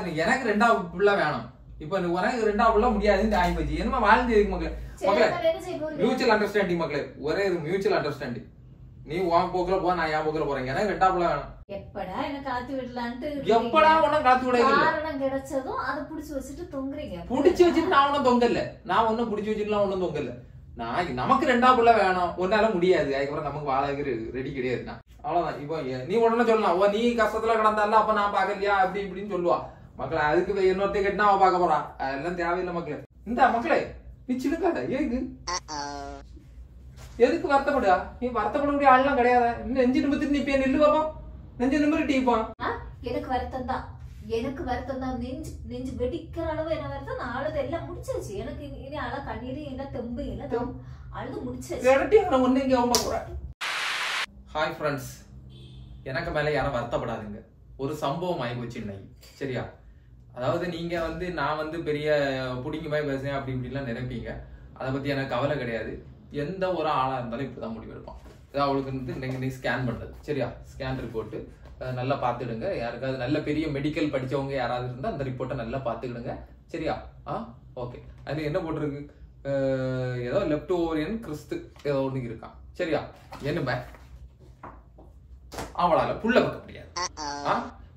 எனக்கு ரெண்டாவது புள்ள வேணும். இப்ப உனக்கு ரெண்டாவது புள்ள முடியாதுன்னு ஆகி போச்சு. என்ன வாழ்ந்து மக்களே மக்களே மியூச்சுவல் அண்டர்ஸ்டாண்டிங் மக்களே, ஒரே மியூச்சுவல் அண்டர்ஸ்டாண்டிங். நீ உன் போக்குல போ, நான் என் போக்குல போறேன். எனக்கு ரெண்டாவது புள்ள வேணும். எப்படா என்ன காத்து விடலான்ட்டு எப்படா உன காத்து விட காரணம் கிடைச்சதும் அதை புடிச்சு வச்சுட்டு தொங்குறீங்க. புடிச்சு வச்சுட்டு நான் ஒன்னும் தொங்கல. நான் ஒன்னும் புடிச்சு வச்சுட்டுலாம் ஒன்னும் தொங்கல. நான் நமக்கு ரெண்டாவது புள்ள வேணும், ஒன்னால முடியாது, அதுக்கப்புறம் நமக்கு வாழ ரெடி கிடையாது. அவ்வளவுதான். இப்போ நீ உடனே சொல்லலாம், ஓ நீ கஷ்டத்துல கிடந்தால அப்ப நான் பாக்கலையா அப்படி இப்படின்னு சொல்லுவா மக்களே. அதுக்கு இன்னொருத்த கேட்டுனா அவ பாக்க போறான். அதெல்லாம் தேவையில்லை மக்களே. இந்த மக்களே பிச்சுடுக்காத. எதுக்கு வருத்தப்படுா? நீ வருத்தப்படக்கூடிய ஆள்லாம் கிடையாது. நெஞ்சு நிமித்து நிப்பியா? நில்லு பாப்பா, நெஞ்சு நிமிரு டீப்பான். எனக்கு வருத்தம் தான், எனக்கு வருத்தம் தான். நெஞ்சு வெடிக்கிற அளவு என்ன வருத்தம். நான் அழுது எல்லாம் முடிச்சிருச்சு. எனக்கு இனி அழ கண்ணீர் இல்ல, தெம்பு இல்ல, அழுது முடிச்சிருச்சு. ஹாய் ஃப்ரெண்ட்ஸ், எனக்கு மேல யாரும் வருத்தப்படாதுங்க. ஒரு சம்பவம் ஆகி போச்சு இன்னைக்கு, சரியா? அதாவது நீங்க நான் பெரிய புடிங்கி மாதிரி பேசுறேன் அப்படி இப்படிலாம் நினைப்பீங்க. அதை பத்தி எனக்கு கவலை கிடையாது. எந்த ஒரு ஆளா இருந்தாலும் இப்படிதான் முடிவெடுப்பான். அவளுக்கு இன்னைக்கு ஸ்கேன் பண்றது, சரியா? ஸ்கேன் ரிப்போர்ட் நல்லா பாத்துடுங்க. யாருக்காவது நல்ல பெரிய மெடிக்கல் படிச்சவங்க யாராவது இருந்தா அந்த ரிப்போர்ட்டை நல்லா பாத்துக்கிடுங்க, சரியா? ஓகே. அது என்ன போட்டிருக்கு? ஏதோ லெப்ட் ஓவரியன் கிறிஸ்து ஏதோ ஒண்ணு இருக்கான், சரியா? என்ன அவளால புள்ள வைக்க முடியாது.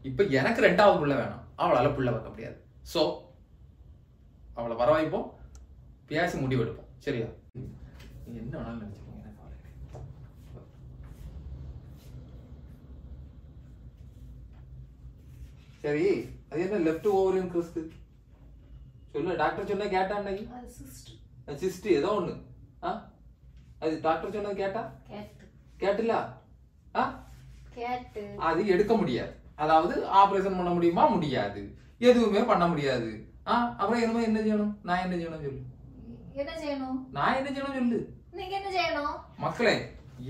இப்ப எனக்கு ரெண்டாவது புள்ள வேணும், அவளால புள்ள வைக்க முடியாது. சோ அவளை வரவாய்ப்போம், பேசி முடிவெடுப்போம், சரியா? என்ன வேணாலும் நினைச்சுக்கோங்க, எனக்கு கவலை கிடையாது. சரி, அது என்ன லெப்ட் ஓவரியன் கிறிஸ்து சொல்லு. டாக்டர் சொன்ன கேட்டா? சிஸ்ட் ஏதோ ஒண்ணு. அது டாக்டர் சொன்னது கேட்டா? கேட்டுல அது எடுக்க முடியாது. அதாவது ஆபரேஷன் பண்ண முடியுமா? முடியாது. எதுவுமே பண்ண முடியாது. அப்புறம் என்ன செய்யணும்? நான் என்ன செய்யணும் சொல்லு. என்ன செய்யணும்? நான் என்ன செய்யணும் சொல்லு. நீங்க என்ன செய்யணும்? மக்களே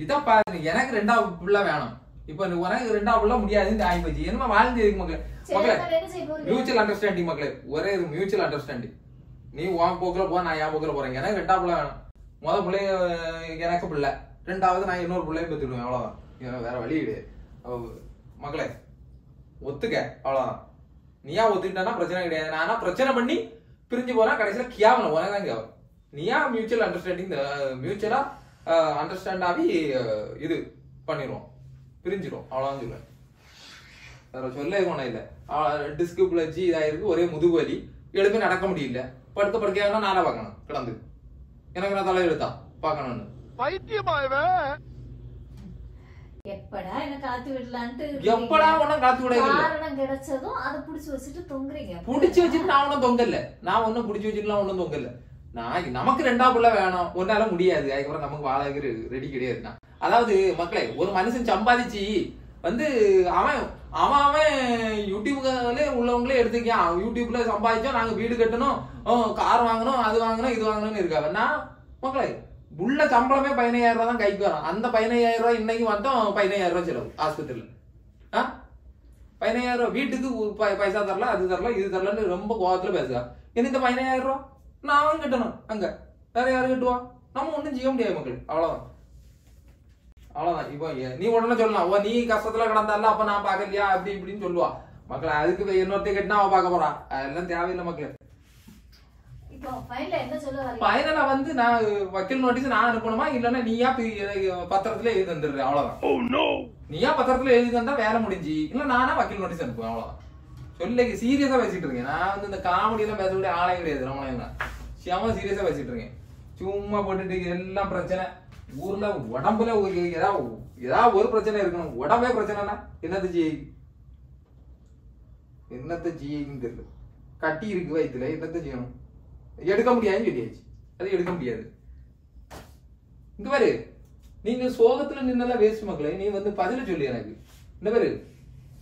இத பாருங்க, எனக்கு ரெண்டாவது புள்ள வேணும். இப்ப உனக்கு ரெண்டாவது புள்ள முடியாதுன்னு ஆகி போச்சு. என்ன வாழ்ந்து மக்களே மக்களே மியூச்சுவல் அண்டர்ஸ்டாண்டிங் மக்களே, ஒரே மியூச்சுவல் அண்டர்ஸ்டாண்டிங். நீ உன் போக்குல போ, நான் என் போக்குல போறேன். எனக்கு ரெண்டாவது புள்ள வேணும். முதல் பிள்ளைய எனக்கு பிள்ளை, ரெண்டாவது நான் இன்னொரு பிள்ளையும் பெற்றுடுவேன். அவ்வளவுதான், வேற வழி கிடையாது மக்களே. ஒத்துக்க, அவ்வளவுதான். நீயா ஒத்துக்கிட்டா பிரச்சனை கிடையாது. நானா பிரச்சனை பண்ணி பிரிஞ்சு போனா கடைசியில கியாவணும், உனக்குதான் கேவன். நீயா மியூச்சுவல் அண்டர்ஸ்டாண்டிங், மியூச்சுவலா அண்டர்ஸ்டாண்ட் ஆகி இது பண்ணிடுவோம், பிரிஞ்சிடும், அவ்வளவுதான் சொல்லுவேன். வேற சொல்ல போனா இல்ல. டிஸ்கு பிளஜி இதாயிருக்கு, ஒரே முதுகு வலி, எழுப்பி நடக்க முடியல, படுத்த படுக்கையாக நானே பார்க்கணும் கிடந்து. எனக்கு நான் தலை எடுத்தா பார்க்கணும்னு பைத்தியமாவே. எப்படா என்ன காத்து விடலான்ட்டு எப்படா உன காத்து விட காரணம் கிடைச்சதும் அதை புடிச்சு வச்சுட்டு தொங்குறீங்க. புடிச்சு வச்சுட்டு நான் ஒன்னும் தொங்கல. நான் ஒன்னும் புடிச்சு வச்சுட்டுலாம் ஒன்னும் தொங்கல. நான் நமக்கு ரெண்டாவது புள்ள வேணும், ஒன்னால முடியாது, அதுக்கப்புறம் நமக்கு வாழ ரெடி கிடையாது. அதாவது மக்களே, ஒரு மனுஷன் சம்பாதிச்சு அவன் அவன் யூடியூப்ல உள்ளவங்களே எடுத்துக்கான். யூடியூப்ல சம்பாதிச்சோம், நாங்க வீடு கட்டணும், கார் வாங்கணும், அது வாங்கணும், இது வாங்கணும்னு இருக்காங்க. நான் மக்களே உள்ள சம்பளமே 15,000 ரூபாய் தான் கைக்கு வரும். அந்த 15,000 ரூபாய் இன்னைக்கு மட்டும் 15,000 ரூபாய் செலவு ஆஸ்பத்திரியில. 15,000 ரூபாய் வீட்டுக்கு பைசா தரல, அது தரல, இது தரலன்னு ரொம்ப கோபத்துல பேசுவா. இந்த 15,000 ரூபாய் நான் கட்டணும், அங்க வேற யாரு கட்டுவா? நம்ம ஒண்ணும் செய்ய முடியாது மக்கள், அவ்வளவுதான். அவ்வளவுதான். இப்போ நீ உடனே சொல்லலாம், ஓ நீ கஷ்டத்துல கிடந்தால அப்ப நான் பாக்கலையா அப்படி இப்படின்னு சொல்லுவா மக்கள். அதுக்கு இன்னொருத்த கேட்டுனா அவ பாக்க போறான். அதெல்லாம் தேவையில்லை மக்கள். ஃபைனலா நான் வக்கீல் நோட்டீஸ் நான் அனுப்பணுமா, இல்லன்னா நீயா பத்திரத்துல எழுதி தந்துடுற, அவ்வளவுதான். நீயா பத்திரத்துல எழுதி தந்தா வேலை முடிஞ்சு, இல்ல நானா வக்கீல் நோட்டீஸ் அனுப்புவேன், அவ்வளவுதான். சொல்ல சீரியஸா பேசிட்டு இருக்கேன். நான் இந்த காமெடி எல்லாம் பேசக்கூடிய ஆளே கிடையாது. ரமணா சியாம சீரியஸா பேசிட்டு இருக்கேன். சும்மா போட்டுட்டு எல்லாம் பிரச்சனை. ஊர்ல உடம்புல ஏதாவது ஒரு பிரச்சனை இருக்கணும். உடம்பே பிரச்சனைனா என்னத்த ஜின்னு தெரியல. கட்டி இருக்கு வயிற்றுல, என்னத்த செய்யணும்? எடுக்க முடியாதுன்னு சொல்லியாச்சு. அது எடுக்க முடியாது. இங்க பாரு, நீங்க சோகத்துல நின்னெல்லாம் வேஸ்ட் மக்களே. நீ பதில சொல்லி எனக்கு இந்த பாரு,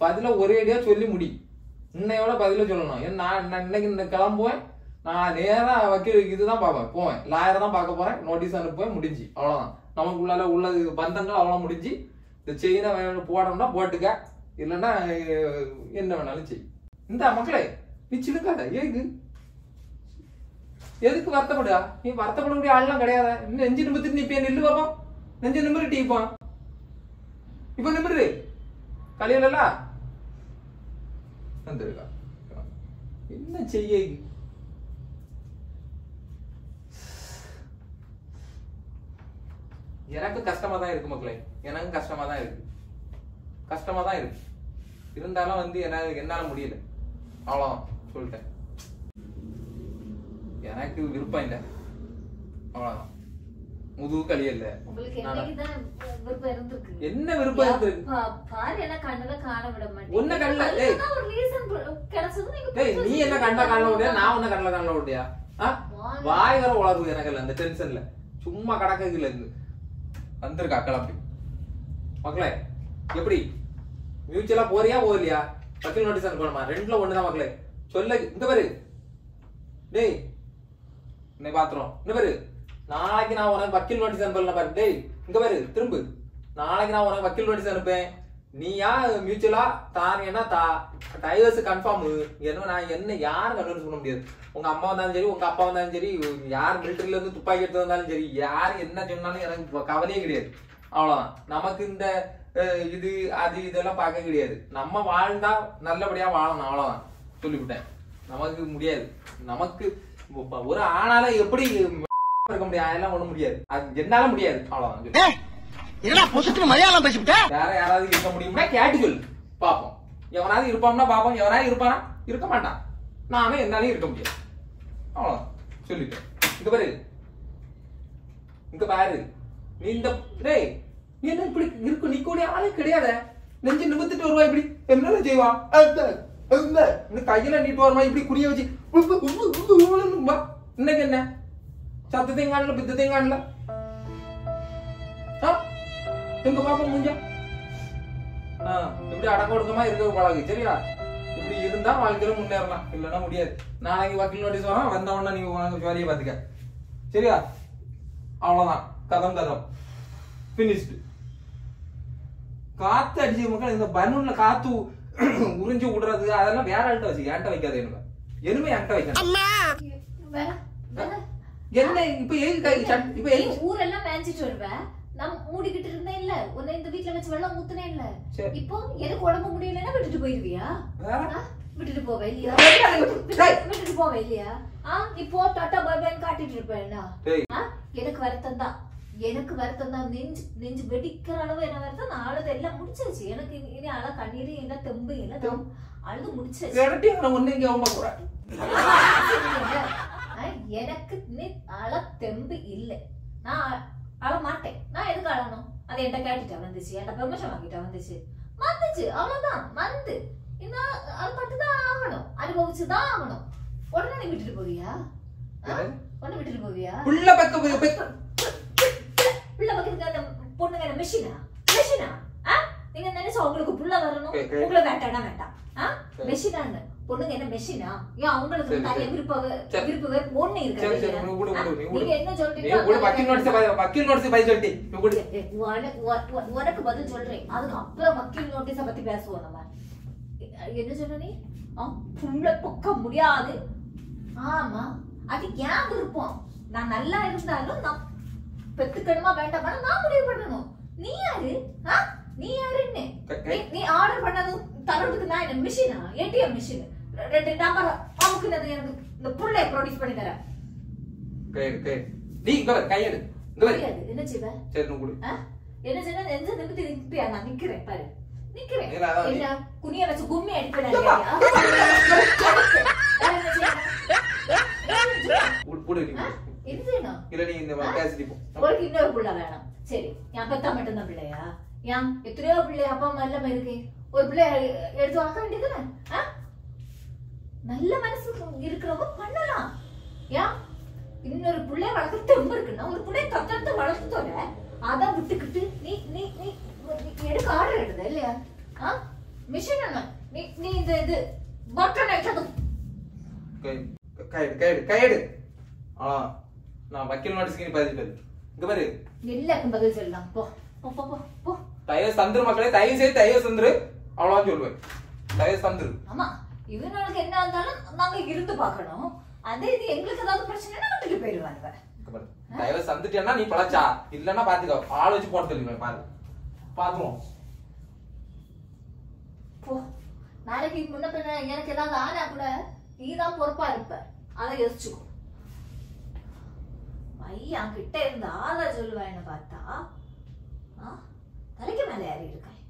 பதில ஒரேடியா சொல்லி முடி. இன்னையோட பதில சொல்லணும். நான் இன்னைக்கு இந்த கிளம்புவேன், நான் நேரா வக்கீல் இதுதான் பார்ப்பேன், போவேன், லாயரை தான் பார்க்க போறேன், நோட்டீஸ் அனுப்புவேன், முடிஞ்சு, அவ்வளவுதான். நமக்குள்ளால உள்ளது பந்தங்கள் அவ்வளவு முடிஞ்சு. இந்த செயினை போடணும்னா போட்டுக்க, இல்லைன்னா என்ன வேணாலும் செய். இந்த மக்களே நிச்சிருக்காத. எதுக்கு வருத்தப்படுா? நீ வருத்தப்படக்கூடிய ஆள்லாம் கிடையாது. நெஞ்சு நிமித்து நிப்பியா? நில்லு பாப்பா, நெஞ்சு நிமிரு டீப்பான். இப்ப நிமிரு கலையில வந்துருக்கா. என்னதான் செய்ய எனக்கு கஷ்டமா தான் இருக்கு மக்களே, எனக்கு கஷ்டமா தான் இருக்கு இருந்தாலும் வந்து என்னால முடியல, அவ்வளவுதான் சொல்லிட்டேன். எனக்கு விருப்பம் இல்லை, அவ்வளவுதான். முதுகு கழியல்ல. என்ன விருப்பம் இருந்திருக்கு? உன்ன கண்ணல நீ என்ன கண்ண காணல விடியா, நான் உன்ன கண்ணல காணல விடியா? வாய் வர உளருது எனக்கு இல்ல, அந்த டென்ஷன்ல சும்மா கடக்கல இருந்து வந்திருக்கா கிளம்பி. மக்களே எப்படி மியூச்சுவலா போறியா போகலையா? வக்கீல் நோட்டீஸ் அனுப்பணுமா? ரெண்டுல ஒண்ணுதான் மக்களே. சொல்ல இந்த பாரு டேய், இன்னை பாத்துறோம். இந்த பாரு நாளைக்கு நான் உனக்கு வக்கீல் நோட்டீஸ் அனுப்பல பாரு. டேய் இங்க பாரு திரும்பு, நாளைக்கு நான் உனக்கு வக்கீல் நோட்டீஸ் அனுப்பேன். நீயா மியூச்சுவலா தானேன்னா டைவர்ஸ் கன்ஃபார்ம். நான் என்ன யாரும் கன்வின்ஸ் பண்ண முடியாது. உங்க அம்மா வந்தாலும் சரி, உங்க அப்பா வந்தாலும் சரி, யார் மிலிட்டரியில இருந்து துப்பாக்கி எடுத்து வந்தாலும் சரி, யார் என்ன சொன்னாலும் எனக்கு கவலையே கிடையாது. அவ்வளவுதான். நமக்கு இந்த இது அது இதெல்லாம் பார்க்க கிடையாது. நம்ம வாழ்ந்தா நல்லபடியா வாழணும், அவ்வளவுதான் சொல்லிவிட்டேன். நமக்கு முடியாது, நமக்கு ஒரு ஆணால எப்படி இருக்க முடியாது, அதெல்லாம் ஒண்ணும் முடியாது, அது என்னால முடியாது, அவ்வளவுதான். வேற யாராவது இருக்க முடியும்னா கேட்டு சொல்லு பாப்போம். எவனாவது இருப்பான்னா பாப்போம், எவனாவது இருப்பானா இருக்க மாட்டான். நானும் என்னாலையும் இருக்க முடியாது, அவ்வளவுதான் சொல்லிட்டேன். இங்க பாரு, இங்க பாரு, நீ இந்த டேய் நீ என்ன இப்படி இருக்கு, நிக்கக்கூடிய ஆளே கிடையாது. நெஞ்சு நிமித்துட்டு வருவா, இப்படி என்ன செய்வா, கையில நீட்டு வருமா, இப்படி குடிய வச்சு இன்னைக்கு என்ன சத்தத்தையும் காணல பித்தத்தையும் காணல. எங்க பாப்போம் முடிஞ்சா இப்படி அடக்க ஒடுக்கமா இருக்க பழகு, சரியா? இப்படி இருந்தா வாழ்க்கையில முன்னேறலாம், இல்லன்னா முடியாது. நாளைக்கு வக்கீல் நோட்டீஸ் வரும், வந்த உடனே நீ உனக்கு ஜாலியை பாத்துக்க, சரியா? அவ்வளவுதான், கதம் பினிஷ்டு. காத்து அடிச்சு மக்கள், இந்த பலூன்ல காத்து உறிஞ்சு விடுறது அதெல்லாம் வேற ஆள்கிட்ட வச்சு, என்கிட்ட வைக்காது. எனுமே என்கிட்ட வைக்கணும். என்ன இப்ப ஊரெல்லாம் மேய்ச்சிட்டு வருவேன், நான் மூடிக்கிட்டு இருந்தேன் இல்ல, உன்னை இந்த வீட்டுல வச்சு வெள்ளம் ஊத்துனேன் இல்ல. இப்போ எனக்கு உடம்பு முடியலன்னா விட்டுட்டு போயிருவியா? விட்டுட்டு போவே இல்லையா? விட்டுட்டு போவே இல்லையா? இப்போ டாட்டா பாய் பாய் காட்டிட்டு இருப்பேன். எனக்கு வருத்தம் தான், நெஞ்சு வெடிக்கிற அளவு என்ன வருத்தம். நான் அழுது எல்லாம் முடிச்சாச்சு. எனக்கு இனி அழ கண்ணீர் என்ன தெம்பு இல்ல, அழுது முடிச்சாச்சு. எனக்கு அழ தெம்பு இல்ல, நான் அழ மாட்டேன். நான் எதுக்கு அழணும்? அது என்கிட்ட கேட்டுட்டா வந்துச்சு, என்கிட்ட பெர்மிஷன் வாங்கிட்டா வந்துச்சு, அவ்வளவுதான். வந்து அது பட்டுதான் ஆகணும், அனுபவிச்சுதான் ஆகணும். உடனே நீ விட்டுட்டு போவியா? உடனே விட்டுட்டு போவியா? பிள்ளை பக்கத்துக்கு அந்த பொண்ணுங்க என்ன மிஷினா? நீங்க நினைச்சா உங்களுக்கு புள்ள வரணும், உங்களை வேண்டாம். மெஷினான்னு பொண்ணுங்க என்ன மெஷினா? ஏன் அவங்களுக்கு நிறைய விருப்ப ஒண்ணு இருக்கு. நீங்க என்ன சொல்றீங்க? உனக்கு பதில் சொல்றேன், அதுக்கு அப்புறம் வக்கீல் நோட்டீஸ பத்தி பேசுவோம். நம்ம என்ன சொன்ன நீ? புள்ள பக்க முடியாது. ஆமா, அது ஏன் விருப்பம். நான் நல்லா இருந்தாலும் நான் பெத்துக்கணுமா வேண்டாமா நான் முடிவு பண்ணணும். நீ யாரு? நீ யாருன்னு நீ ஆர்டர் பண்ணதும் தரதுக்கு நான் என்ன மிஷினா? ATM machine. 2 நம்பர் அமுக்குனது எனக்கு இந்த புள்ளைய ப்ரொடியூஸ் பண்ணி தர. நீ இங்க கையெடு. இங்க வர. என்ன செய்வ? சரி நூ குடு. என்ன செய்ய? நெஞ்ச நிமித்தி நிப்பியா? நான் நிக்கிறேன் பாரு. நிக்கிறேன். என்ன குனிய வச்சு கும்மி அடிப்பேன் இல்லையா? குடு நீ. என்னடா? இல்ல நீ இந்த கேசிடி போ. உங்களுக்கு இன்னொரு புள்ள வேணும். சரி. நான் பெத்தா மட்டும் தான் பிள்ளையா? ஏன் எத்தனையோ பிள்ளை அப்பா அம்மா எல்லாம் இருக்கு. ஒரு பிள்ளை எடுத்து வாக்க வேண்டியதுதானே? நல்ல மனசு இருக்கிறவங்க பண்ணலாம். ஏன் இன்னொரு பிள்ளை வளர்க்க தெம்பு இருக்குன்னா ஒரு பிள்ளை தத்தத்தை வளர்த்துத்தோட அதை விட்டுக்கிட்டு நீ நீ நீ எடுக்க ஆர்டர் எடுத இல்லையா? மிஷின் என்ன? நீ இந்த இது பட்டன் அடிச்சதும் கையெடு. நான் வக்கீல் நோட்டீஸ்க்கு நீ பதில் சொல்லு. இங்க பாரு, எல்லாருக்கும் பதில் சொல்லலாம். போ போ போ போ. தயவு சந்துரு மக்களே, தயவு சந்துரு, அவ்வளவுதான் சொல்லுவேன். தயவு சந்துரு. ஆமா, இவங்களுக்கு என்ன இருந்தாலும் நாங்க இருந்து பார்க்கணும். அதே இது எங்களுக்கு ஏதாவது பிரச்சனைனா விட்டுட்டு போயிடுவாங்க. தயவு சந்துட்டேன்னா நீ பழச்சா, இல்லன்னா பாத்துக்கோ, ஆள் வச்சு போட சொல்லுவேன். பாரு பாத்துருவோம். போ. நாளைக்கு முன்ன பின்ன எனக்கு ஏதாவது ஆனா கூட நீதான் பொறுப்பா இருப்ப. அதை யோசிச்சுக்கோ. பையன் கிட்ட இருந்து ஆதா சொல்லுவேன்னு பார்த்தா தலைக்கு மேல ஏறி இருக்காய்.